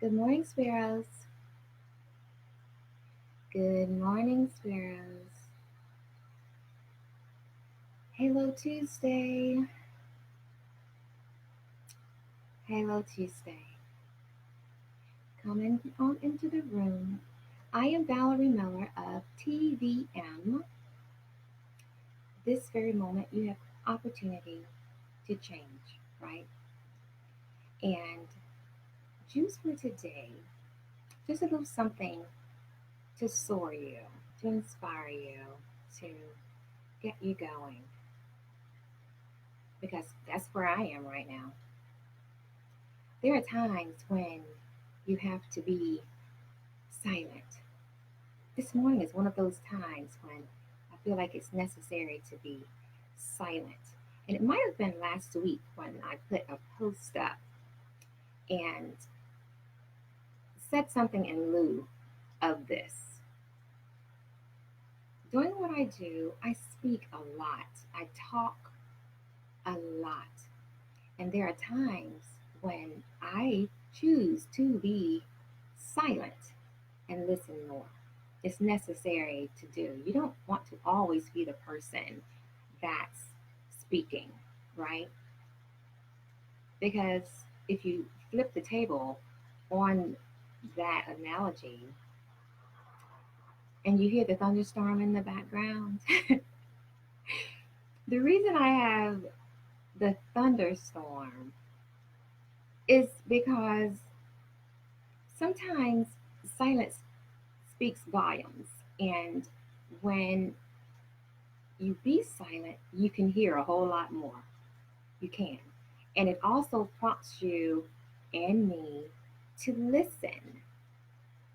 Good morning, Sparrows. Good morning, Sparrows. Halo Tuesday. Halo Tuesday. Come on into the room. I am Valerie Miller of T.V.M. This very moment, you have opportunity to change, right? And juice for today, just a little something to soar you, to inspire you, to get you going. Because that's where I am right now. There are times when you have to be silent. This morning is one of those times when I feel like it's necessary to be silent. And it might have been last week when I put a post up and said something in lieu of this. Doing what I do, I speak a lot, I talk a lot. And there are times when I choose to be silent and listen more. It's necessary to do. You don't want to always be the person that's speaking, right? Because if you flip the table on that analogy and you hear the thunderstorm in the background, the reason I have the thunderstorm is because sometimes silence speaks volumes. And when you be silent, you can hear a whole lot more. You can. And it also prompts you and me to listen.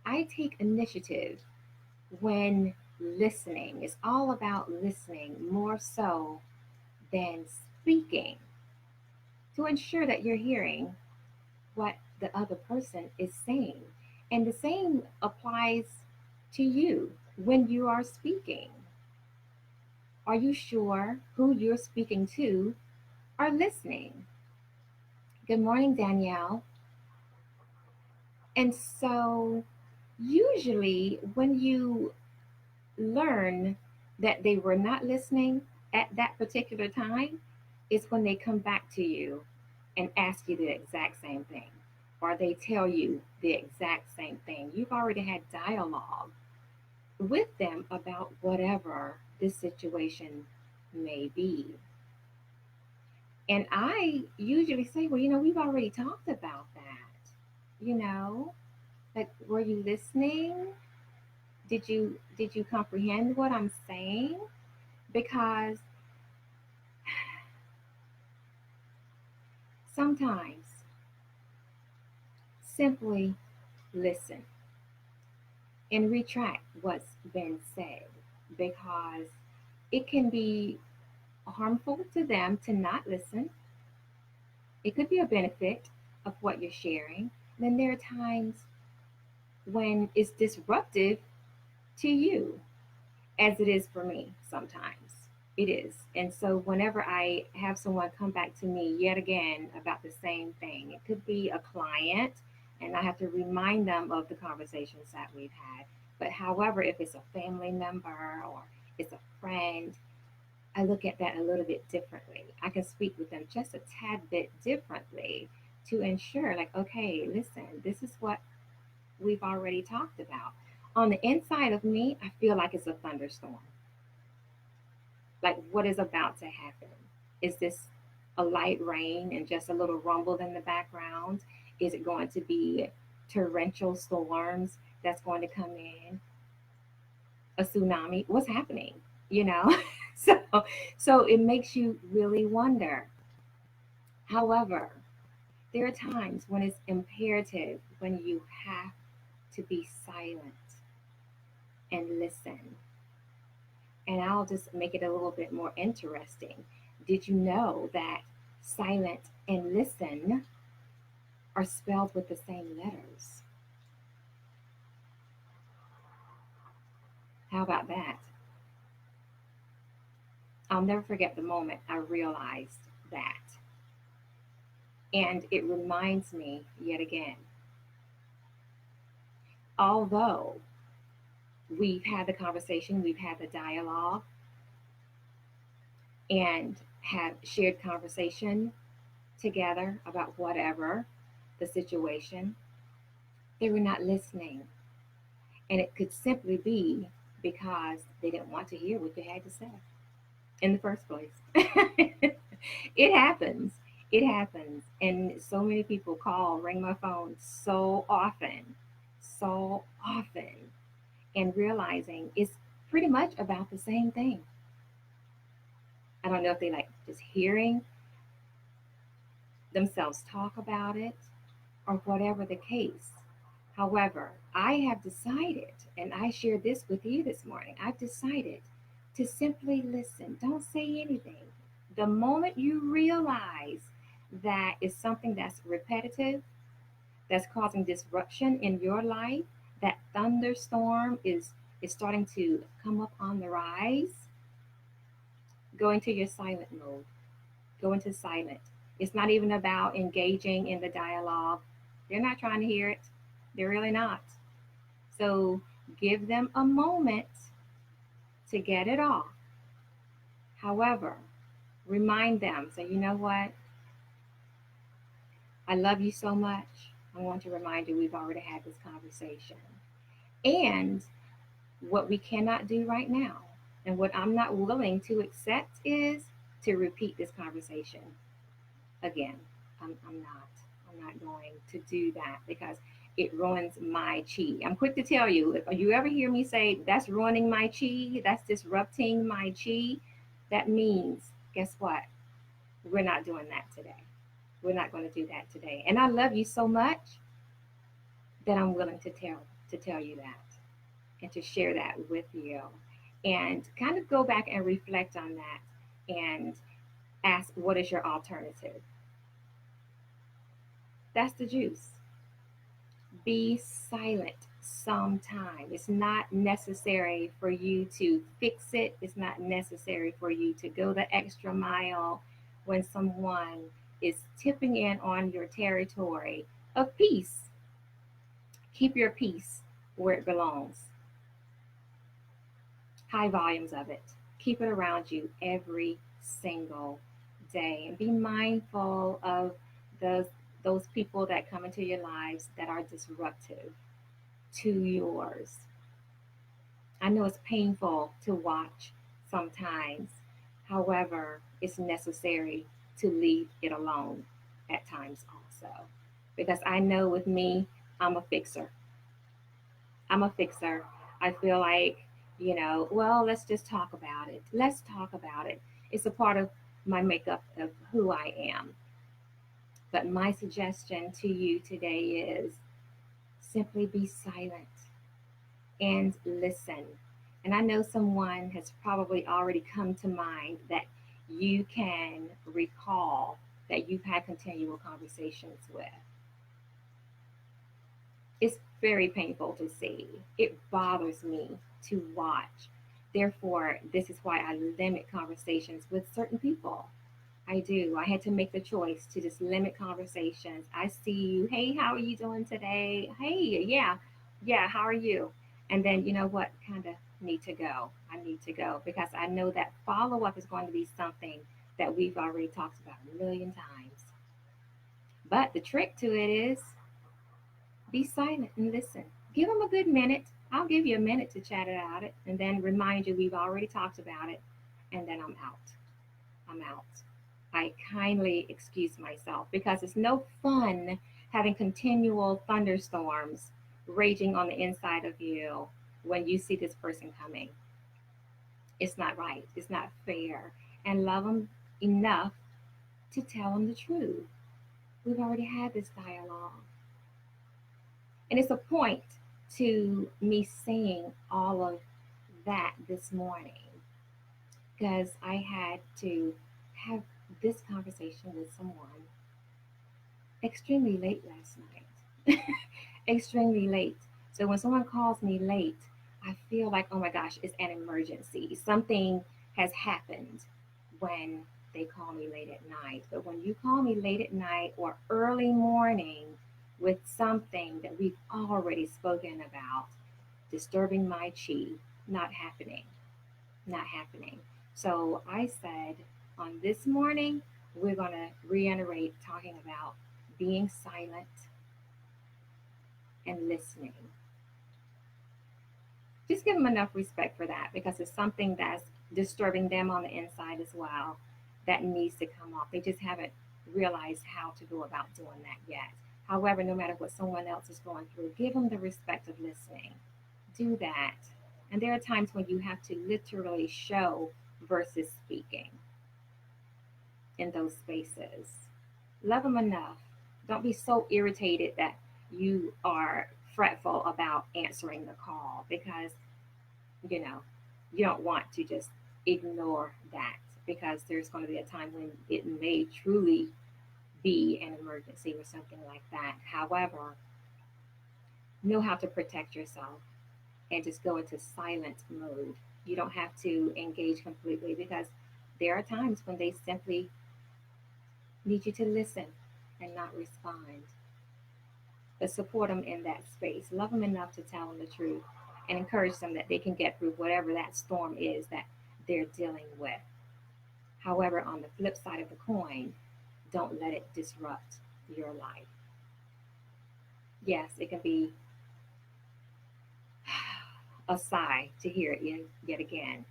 I take initiative when listening. It's all about listening more so than speaking to ensure that you're hearing what the other person is saying. And the same applies to you when you are speaking. Are you sure who you're speaking to are listening? Good morning, Danielle. And so, usually, when you learn that they were not listening at that particular time, is when they come back to you and ask you the exact same thing, or they tell you the exact same thing. You've already had dialogue with them about whatever this situation may be. And I usually say, well, we've already talked about that. You know, like, were you listening? Did you comprehend what I'm saying? Because sometimes simply listen and retract what's been said, because it can be harmful to them to not listen. It could be a benefit of what you're sharing. Then there are times when it's disruptive to you, as it is for me sometimes. It is. And so whenever I have someone come back to me yet again about the same thing, it could be a client, and I have to remind them of the conversations that we've had. But however, if it's a family member or it's a friend, I look at that a little bit differently. I can speak with them just a tad bit differently to ensure, like, okay, listen, this is what we've already talked about. On the inside of me, I feel like it's a thunderstorm. Like, what is about to happen? Is this a light rain and just a little rumble in the background? Is it going to be torrential storms that's going to come in? A tsunami? What's happening? You know? so so it makes you really wonder. However, there are times when it's imperative, when you have to be silent and listen. And I'll just make it a little bit more interesting. Did you know that silent and listen are spelled with the same letters? How about that? I'll never forget the moment I realized that. And it reminds me yet again, Although we've had the conversation, we've had the dialogue, and have shared conversation together about whatever the situation, they were not listening. And it could simply be because they didn't want to hear what you had to say in the first place. It happens. It happens. And so many people call, ring my phone so often, and realizing it's pretty much about the same thing. I don't know if they like just hearing themselves talk about it or whatever the case. However, I have decided, and I shared this with you this morning, I've decided to simply listen. Don't say anything. The moment you realize that it's something that's repetitive, that's causing disruption in your life, that thunderstorm is starting to come up on the rise, go into your silent mode. Go into silent. It's not even about engaging in the dialogue. They're not trying to hear it. They're really not. So give them a moment to get it off. However, remind them, say, you know what? I love you so much. I want to remind you we've already had this conversation. And what we cannot do right now, and what I'm not willing to accept, is to repeat this conversation again. I'm not. I'm not going to do that because it ruins my chi. I'm quick to tell you, if you ever hear me say that's ruining my chi, that's disrupting my chi, that means, guess what? We're not doing that today. We're not going to do that today. And I love you so much that I'm willing to tell you that and to share that with you and kind of go back and reflect on that and ask what is your alternative. That's the juice. Be silent sometime. It's not necessary for you to fix it. It's not necessary for you to go the extra mile when someone is tipping in on your territory of peace. Keep your peace where it belongs. High volumes of it. Keep it around you every single day and be mindful of those those people that come into your lives that are disruptive to yours. I know it's painful to watch sometimes. However, it's necessary to leave it alone at times also. Because I know with me, I'm a fixer. I'm a fixer. I feel like, well, let's just talk about it. Let's talk about it. It's a part of my makeup of who I am. But my suggestion to you today is simply be silent and listen. And I know someone has probably already come to mind that you can recall that you've had continual conversations with. It's very painful to see. It bothers me to watch. Therefore, this is why I limit conversations with certain people. I do. I had to make the choice to just limit conversations. I see you. Hey, how are you doing today? Hey, yeah, yeah, how are you? And then, you know what? Kind of need to go. I need to go because I know that follow up is going to be something that we've already talked about a million times. But the trick to it is be silent and listen. Give them a good minute. I'll give you a minute to chat about it and then remind you we've already talked about it. And then I'm out. I'm out. I kindly excuse myself because it's no fun having continual thunderstorms raging on the inside of you when you see this person coming. It's not right. It's not fair. And love them enough to tell them the truth. We've already had this dialogue. And it's a point to me saying all of that this morning because I had to have this conversation with someone extremely late last night. Extremely late. So when someone calls me late, I feel like, oh my gosh, it's an emergency. Something has happened when they call me late at night. But when you call me late at night or early morning, with something that we've already spoken about, disturbing my chi, not happening, not happening. So I said on this morning, we're going to reiterate talking about being silent and listening. Just give them enough respect for that because it's something that's disturbing them on the inside as well that needs to come off. They just haven't realized how to go about doing that yet. However, no matter what someone else is going through, give them the respect of listening. Do that. And there are times when you have to literally show versus speaking in those spaces. Love them enough. Don't be so irritated that you are fretful about answering the call because you know, you don't want to just ignore that because there's going to be a time when it may truly be an emergency or something like that. However, know how to protect yourself and just go into silent mode. You don't have to engage completely because there are times when they simply need you to listen and not respond. But support them in that space. Love them enough to tell them the truth and encourage them that they can get through whatever that storm is that they're dealing with. However, on the flip side of the coin, don't let it disrupt your life. Yes, it can be a sigh to hear it yet again,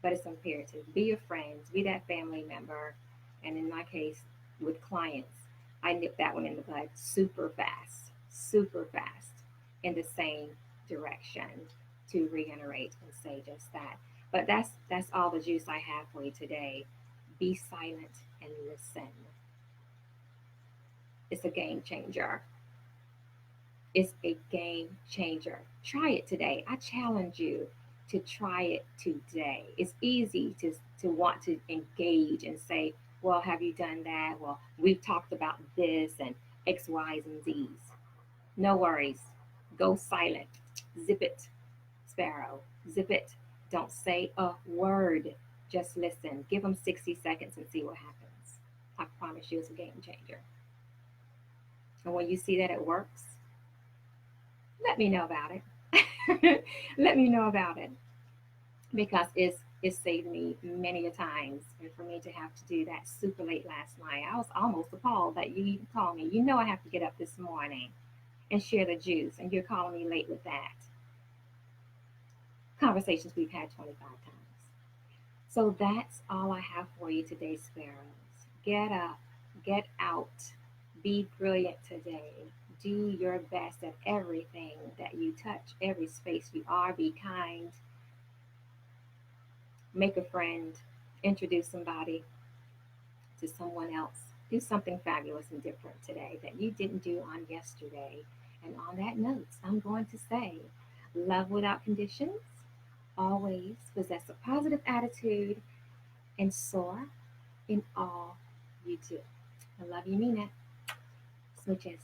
but it's imperative. Be your friends, be that family member. And in my case, with clients, I nip that one in the bud super fast in the same direction to reiterate and say just that. But that's all the juice I have for you today. Be silent and listen. It's a game changer. It's a game changer. Try it today. I challenge you to try it today. It's easy to want to engage and say, well, have you done that? Well, we've talked about this and X, Y's, and Z's. No worries. Go silent. Zip it, Sparrow. Zip it. Don't say a word. Just listen. Give them 60 seconds and see what happens. I promise you it's a game changer. And when you see that it works, let me know about it. Let me know about it because it's saved me many a times. And for me to have to do that super late last night, I was almost appalled that you even called me. You know I have to get up this morning and share the juice, and you're calling me late with that. Conversations we've had 25 times. So that's all I have for you today, Sparrows. Get up, get out, be brilliant today. Do your best at everything that you touch, every space you are. Be kind, make a friend, introduce somebody to someone else. Do something fabulous and different today that you didn't do on yesterday. And on that note, I'm going to say love without conditions, always possess a positive attitude, and soar in all you do. I love you, mean it. Smooches.